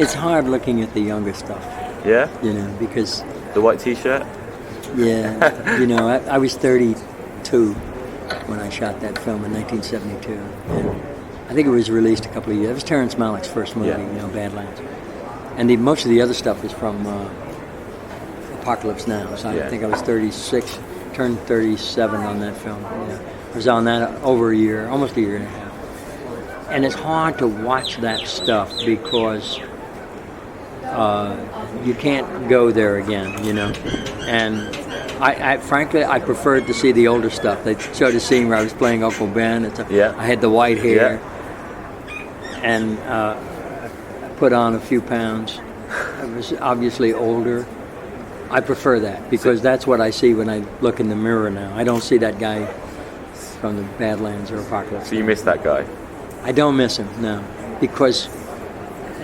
It's hard looking at the younger stuff. Yeah? Because... The white T-shirt? Yeah. I was 32 when I shot that film in 1972. And I think it was released a couple of years. It was Terrence Malick's first movie, Badlands. And most of the other stuff was from Apocalypse Now. So I think I was 36, turned 37 on that film. I was on that over a year, almost a year and a half. And it's hard to watch that stuff because you can't go there again, And I frankly, I preferred to see the older stuff. They showed a scene where I was playing Uncle Ben. I had the white hair, and I put on a few pounds. I was obviously older. I prefer that because that's what I see when I look in the mirror now. I don't see that guy from the Badlands or Apocalypse. So you miss that guy? I don't miss him, no, because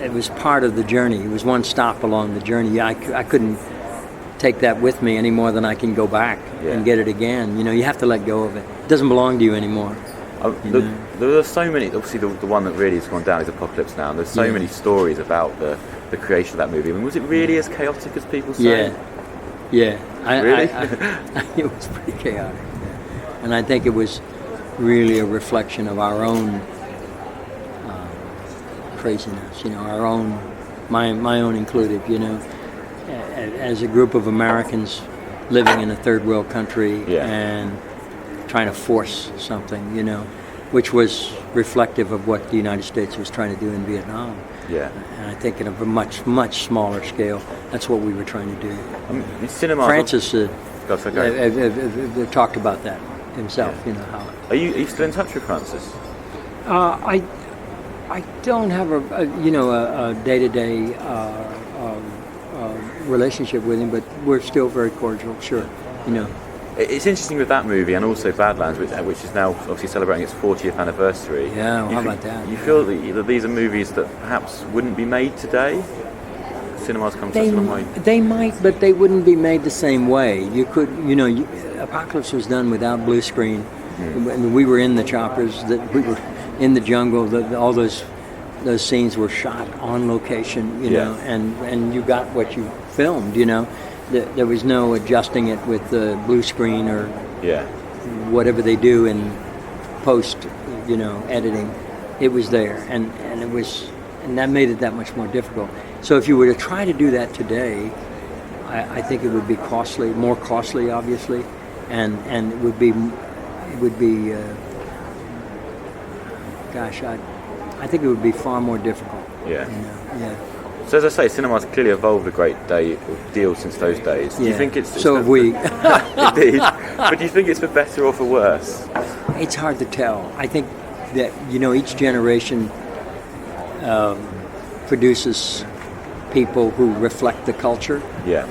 it was part of the journey. It was one stop along the journey. I couldn't take that with me any more than I can go back and get it again. You have to let go of it. It doesn't belong to you anymore. There are so many. Obviously, the one that really has gone down is Apocalypse Now. And there's so many stories about the creation of that movie. I mean, was it really as chaotic as people say? Yeah. Really? It was pretty chaotic. Yeah. And I think it was really a reflection of our own craziness. Our own, my own included. As a group of Americans living in a third world country and trying to force something, which was reflective of what the United States was trying to do in Vietnam. Yeah. And I think at a much, much smaller scale, that's what we were trying to do. Cinema. Francis talked about that himself. How. Are you still in touch with Francis? I don't have a day-to-day relationship with him, but we're still very cordial. Sure, It's interesting with that movie and also Badlands, which is now obviously celebrating its 40th anniversary. Yeah, how about that? You feel that these are movies that perhaps wouldn't be made today? Cinemas come such a long way. They might, but they wouldn't be made the same way. You could, Apocalypse was done without blue screen. I mean, we were in the choppers, we were in the jungle. All those scenes were shot on location, and you got what you filmed, There was no adjusting it with the blue screen or whatever they do in post, editing. It was there, and that made it that much more difficult. So if you were to try to do that today, I think it would be costly, more costly, obviously, and it would be. I think it would be far more difficult. So as I say, cinema's clearly evolved a great deal since those days. Do you think it's so have we. Indeed. But do you think it's for better or for worse? It's hard to tell. I think that each generation produces people who reflect the culture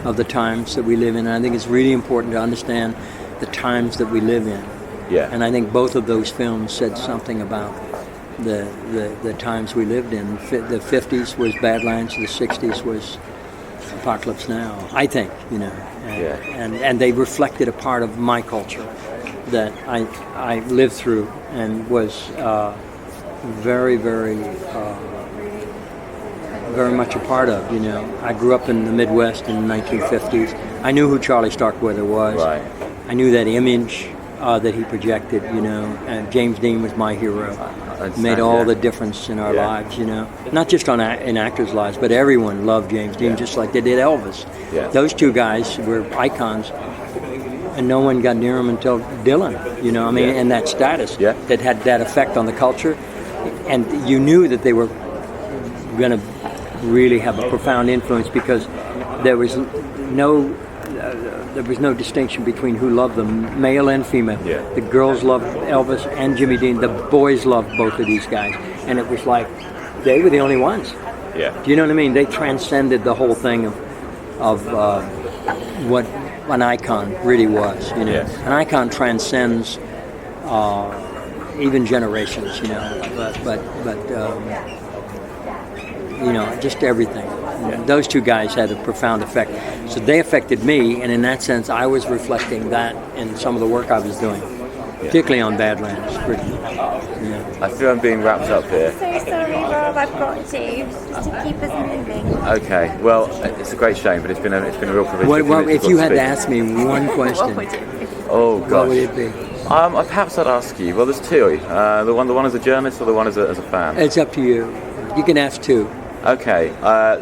of the times that we live in. And I think it's really important to understand the times that we live in. And I think both of those films said something about the times we lived in. The 50s was Badlands, the 60s was Apocalypse Now, I think, and they reflected a part of my culture that I lived through and was very, very, very much a part of, I grew up in the Midwest in the 1950s. I knew who Charlie Starkweather was. Right. I knew that image that he projected, and James Dean was my hero. Made all the difference in our lives, Not just in actors' lives, but everyone loved James Dean, just like they did Elvis. Those two guys were icons, and no one got near them until Dylan, and that status that had that effect on the culture. And you knew that they were going to really have a profound influence because there was no distinction between who loved them, male and female. The girls loved Elvis and Jimmy Dean. The boys loved both of these guys, and it was like they were the only ones. Do you know what I mean? They transcended the whole thing of what an icon really was. An icon transcends even generations. But just everything. Those two guys had a profound effect. So they affected me, and in that sense, I was reflecting that in some of the work I was doing. particularly on Badlands. Yeah. I feel I'm being wrapped up here. So sorry, Rob. I've got to just to keep us moving. Okay, well, it's a great shame, but it's been a real privilege. Well, if you had to speak. ask me one question, What would it be? Oh gosh. what would it be? Perhaps I'd ask you. Well, there's two. The one as a journalist, or the one as a fan. It's up to you. You can ask two. Okay.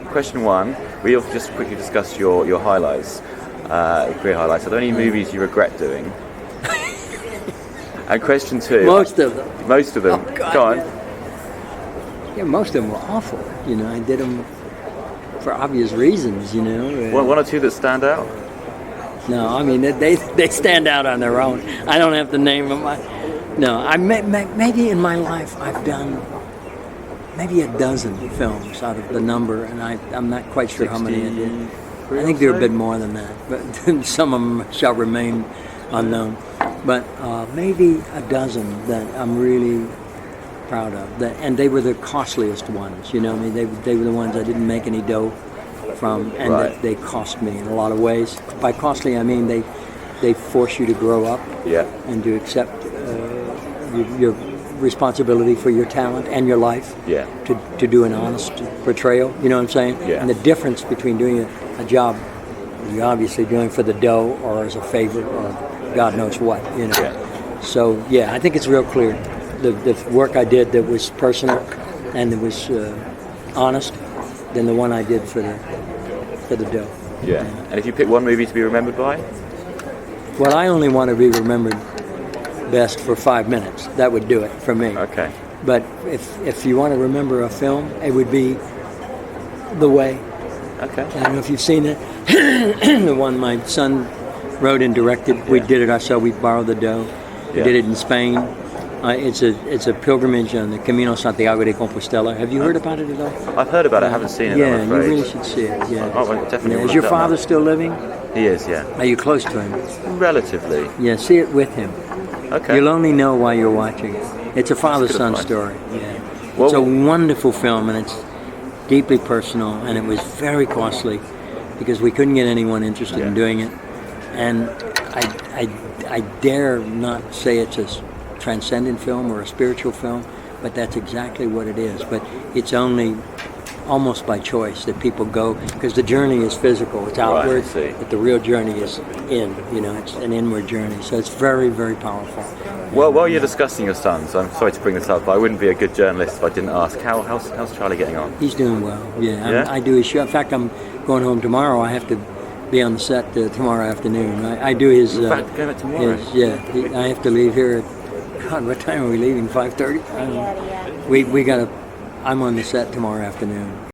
Question one. We'll just quickly discuss your highlights, career highlights. Are there any movies you regret doing? And question two. Most of them. Most of them. Oh, God, Go on. Yeah, most of them were awful. I did them for obvious reasons. One or two that stand out. No, I mean they stand out on their own. I don't have to name them. Maybe in my life I've done maybe a dozen films out of the number, and I'm not quite sure how many I did. I think there are a bit more than that, but some of them shall remain unknown. But maybe a dozen that I'm really proud of, and they were the costliest ones. They were the ones I didn't make any dough from, and Right. that they cost me in a lot of ways. By costly, I mean they force you to grow up and to accept your responsibility for your talent and your life. To do an honest portrayal. You know what I'm saying? Yeah. And the difference between doing a job you're obviously doing for the dough or as a favor or God knows what. So I think it's real clear. The work I did that was personal and that was honest than the one I did for the dough. Yeah. And if you pick one movie to be remembered by? Well, I only want to be remembered best for 5 minutes. That would do it for me. Okay. But if you want to remember a film, it would be The Way. Okay. I don't know if you've seen it. The one my son wrote and directed. We did it ourselves. We borrowed the dough. We did it in Spain. It's a pilgrimage on the Camino Santiago de Compostela. Have you heard about it at all? I've heard about it. I haven't seen it. Yeah, I'm you afraid. really should see it. Yeah. Oh, well, definitely. Is your father still living? He is. Yeah. Are you close to him? Relatively. Yeah, see it with him. Okay. You'll only know while you're watching it. It's a father-son advice. story. Yeah. Well, It's a wonderful film, and it's deeply personal, and it was very costly because we couldn't get anyone interested in doing it. And I dare not say it's a transcendent film or a spiritual film, but that's exactly what it is. But it's only almost by choice that people go, because the journey is physical, it's outward, but the real journey is it's an inward journey. So it's very, very powerful. Well, while you're discussing your sons, I'm sorry to bring this up, but I wouldn't be a good journalist if I didn't ask, how's Charlie getting on? He's doing well, I do his show. In fact, I'm going home tomorrow. I have to be on the set tomorrow afternoon. I do his... Going back tomorrow? I have to leave here at... God, what time are we leaving? 5:30? I don't know. We got to... I'm on the set tomorrow afternoon.